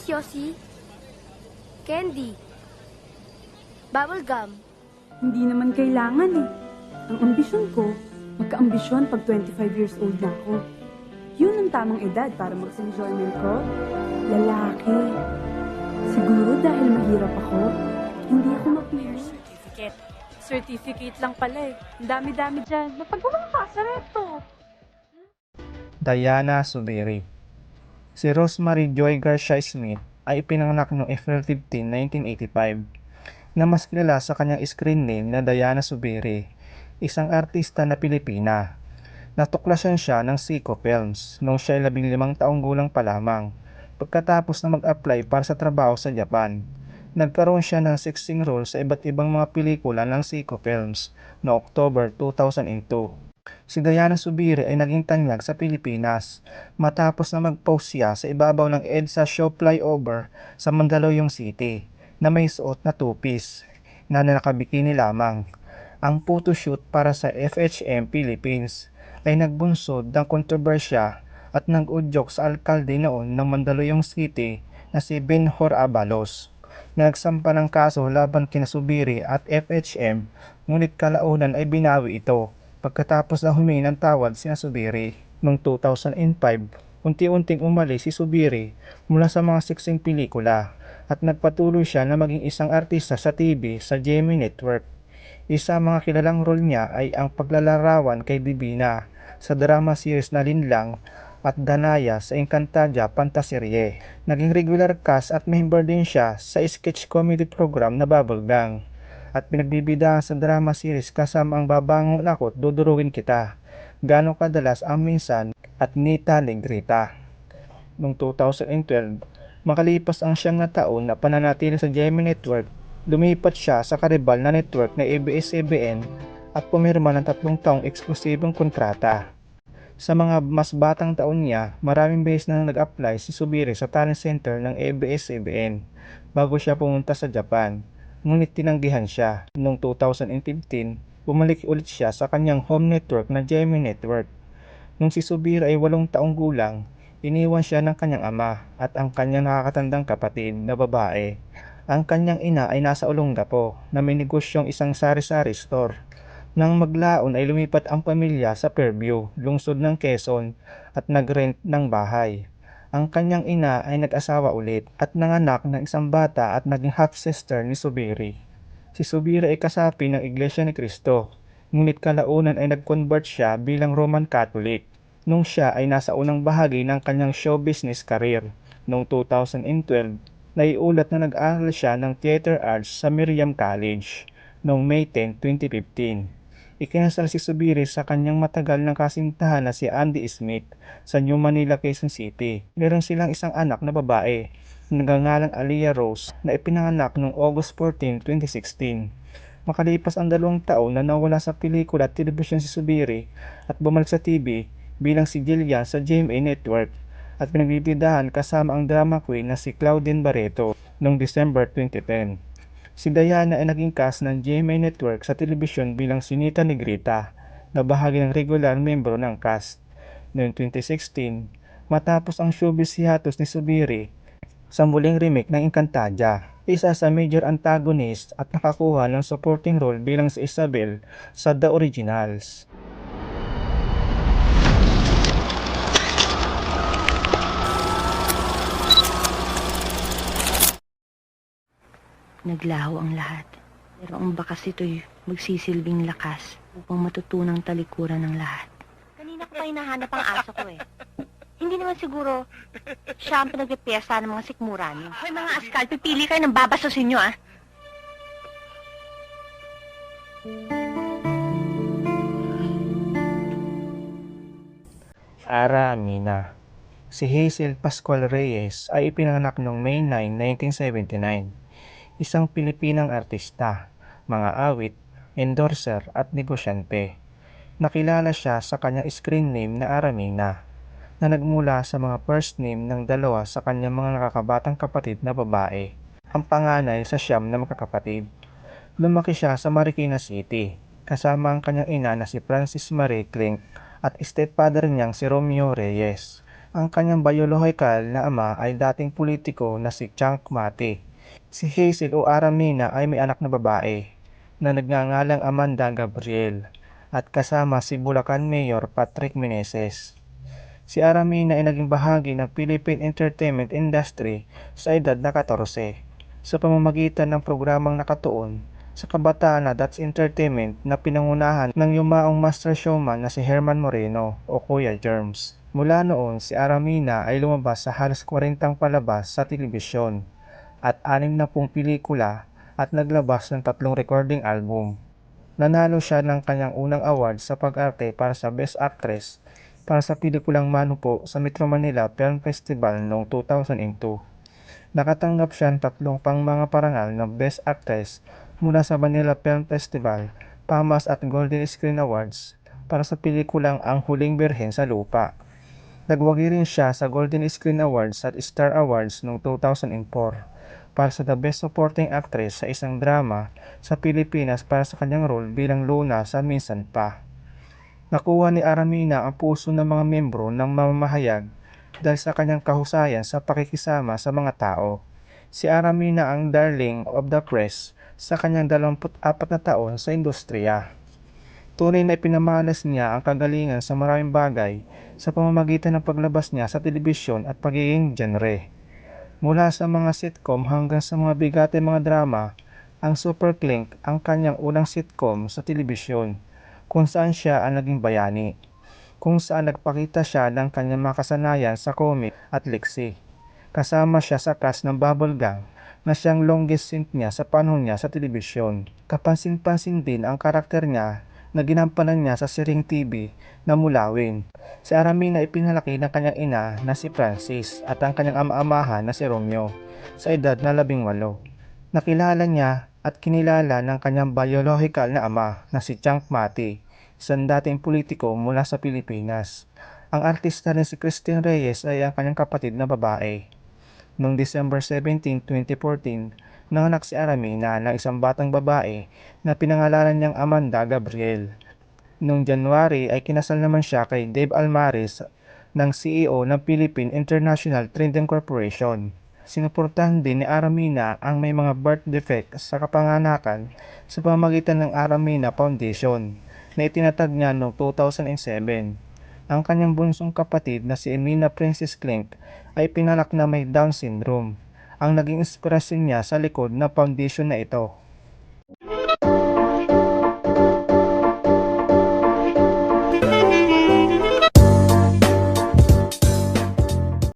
Cheese, Yossi. Candy. Bubblegum. Hindi naman kailangan eh. Ang ambisyon ko, magka-ambisyon pag 25 years old na ako. Yun ang tamang edad para mag-enjoyment ko. Lalaki. Siguro dahil mahirap ako, hindi ako mapili. Certificate. Certificate lang pala eh. Ang dami-dami dyan. Napagawa ka sa reto. Diana Subiri. Si Rosemary Joy Garcia Smith ay ipinanganak noong April 15, 1985, na mas kilala sa kanyang screen name na Diana Subiri, isang artista na Pilipina. Natuklasan siya ng Seiko Films noong siya ay 15 taong gulang pa lamang. Pagkatapos na mag-apply para sa trabaho sa Japan, nagkaroon siya ng 16 role sa iba't ibang mga pelikula ng Seiko Films noong October 2002. Si Diana Subiri ay naging tanyag sa Pilipinas matapos na mag-post siya sa ibabaw ng EDSA show flyover sa Mandaluyong City na may suot na two-piece na nakabikini lamang. Ang photoshoot para sa FHM Philippines ay nagbunsod ng kontrobersya at nag-udyok sa alkalde noon ng Mandaluyong City na si Benhur Abalos. Nagsampa ng kaso laban kina Subiri at FHM, ngunit kalaunan ay binawi ito pagkatapos na humingi ng tawad sina Subiri. Noong 2005, unti-unting umalis si Subiri mula sa mga siksing pelikula at nagpatuloy siya na maging isang artista sa TV sa GMA Network. Isa mga kilalang role niya ay ang paglalarawan kay Divina sa drama series na Linlang at Danaya sa Encantadia Fantaserie. Naging regular cast at member din siya sa sketch comedy program na Bubblegum at pinagbibidahan sa drama series kasama ang Babangon Ako't Dudurugin Kita, Gaano Kadalas Ang Minsan at Nita Negrita. Noong 2012, makalipas ang 9 na taon na pananatili sa GMA Network, lumipat siya sa karibal na network na ABS-CBN at pumirma ng 3 taong eksklusibong kontrata. Sa mga mas batang taon niya, maraming beses na nag-apply si Subiri sa talent center ng ABS-CBN bago siya pumunta sa Japan. Ngunit tinanggihan siya. Noong 2015, bumalik ulit siya sa kanyang home network na GMA Network. Nung si Subiri ay 8 taong gulang, iniwan siya ng kanyang ama at ang kanyang nakakatandang kapatid na babae. Ang kanyang ina ay nasa Olongapo na may negosyong isang sari-sari store. Nang maglaon ay lumipat ang pamilya sa Fairview, lungsod ng Quezon at nag-rent ng bahay. Ang kanyang ina ay nag-asawa ulit at nanganak ng isang bata at naging half-sister ni Subiri. Si Subiri ay kasapi ng Iglesia ni Cristo, ngunit kalaunan ay nag-convert siya bilang Roman Catholic nung siya ay nasa unang bahagi ng kanyang show business career. Noong 2012, naiulat na nag-aaral siya ng theater arts sa Miriam College. Noong May 10, 2015, ikinasal si Subiri sa kanyang matagal ng kasintahan na si Andy Smith sa New Manila, Quezon City. Meron silang isang anak na babae na nagngangalang Aliyah Rose na ipinanganak noong August 14, 2016. Makalipas ang 2 taon na nawala sa pelikula at telebisyon si Subiri at bumalik sa TV bilang si Jillian sa GMA Network at pinagbibidahan kasama ang drama queen na si Claudine Barreto noong December 2010. Si Diana ay naging cast ng GMA Network sa telebisyon bilang si Nita Negrita na bahagi ng regular membro ng cast. Noong 2016, matapos ang showbiz hiatus ni Subiri sa muling remake ng Encantadia, isa sa major antagonist at nakakuha ng supporting role bilang si Isabel sa The Originals. Naglaho ang lahat. Pero ang bakas ito'y magsisilbing lakas upang matutunang talikuran ng lahat. Kanina ko pa hinahanap ang aso ko eh. Hindi naman siguro siya ang pinagpipiyesta ng mga sikmura niyo. Hoy mga askal, pipili kayo ng babasosin niyo ah. Ara Amina. Si Hazel Pascual Reyes ay ipinanganak noong May 9, 1979. Isang Pilipinang artista, mga awit, endorser at negosyante. Nakilala siya sa kanyang screen name na Aramina, na nagmula sa mga first name ng 2 sa kanyang mga nakakabatang kapatid na babae. Ang panganay sa 9 na magkakapatid. Lumaki siya sa Marikina City, kasama ang kanyang ina na si Francis Marie Klink at stepfather niyang si Romeo Reyes. Ang kanyang biological na ama ay dating politiko na si Chunk Mati. Si Hazel o Aramina ay may anak na babae na nagngangalang Amanda Gabriel at kasama si Bulacan Mayor Patrick Meneses. Si Aramina ay naging bahagi ng Philippine entertainment industry sa edad na 14 sa pamamagitan ng programang nakatuon sa kabataan na That's Entertainment na pinangunahan ng yumaong master showman na si Herman Moreno o Kuya Germs. Mula noon, si Aramina ay lumabas sa halos 40 palabas sa telebisyon at 60 pelikula at naglabas ng 3 recording album. Nanalo siya ng kanyang unang award sa pag-arte para sa Best Actress para sa pelikulang Mano Po sa Metro Manila Film Festival noong 2002. Nakatanggap siya ng 3 pang mga parangal ng Best Actress mula sa Manila Film Festival, PAMAS at Golden Screen Awards para sa pelikulang Ang Huling Birhen sa Lupa. Nagwagi rin siya sa Golden Screen Awards at Star Awards noong 2004 para sa The Best Supporting Actress sa isang drama sa Pilipinas para sa kanyang role bilang Luna sa Minsan Pa. Nakuha ni Aramina ang puso ng mga membro ng mamamahayag dahil sa kanyang kahusayan sa pakikisama sa mga tao. Si Aramina ang darling of the press sa kanyang 24 na taon sa industriya. Tunay na ipinamalas niya ang kagalingan sa maraming bagay sa pamamagitan ng paglabas niya sa telebisyon at pagiging genre. Mula sa mga sitcom hanggang sa mga bigate mga drama, ang Super Clink ang kanyang unang sitcom sa telebisyon, kung saan siya ang naging bayani, kung saan nagpakita siya ng kanyang makasanayan sa comic at liksi. Kasama siya sa cast ng Bubble Gang na siyang longest stint niya sa panahon niya sa telebisyon. Kapansin-pansin din ang karakter niya na ginampanan niya sa Siring TV na Mulawin. Si Aramina ay pinalaki ng kanyang ina na si Francis at ang kanyang ama-amahan na si Romeo sa edad na 18. Nakilala niya at kinilala ng kanyang biological na ama na si Chunk Mati, isang dating politiko mula sa Pilipinas. Ang artista rin si Christine Reyes ay ang kanyang kapatid na babae. Noong December 17, 2014, nanganak si Aramina ng isang batang babae na pinangalanan niyang Amanda Gabriel. Noong January ay kinasal naman siya kay Dave Almaris ng CEO ng Philippine International Trading Corporation. Sinuportahan din ni Aramina ang may mga birth defect sa kapanganakan sa pamamagitan ng Aramina Foundation na itinatag niya noong 2007. Ang kanyang bunsong kapatid na si Emina Princess Clink ay pinalak na may Down syndrome. Ang naging inspirasyon niya sa likod ng foundation na ito.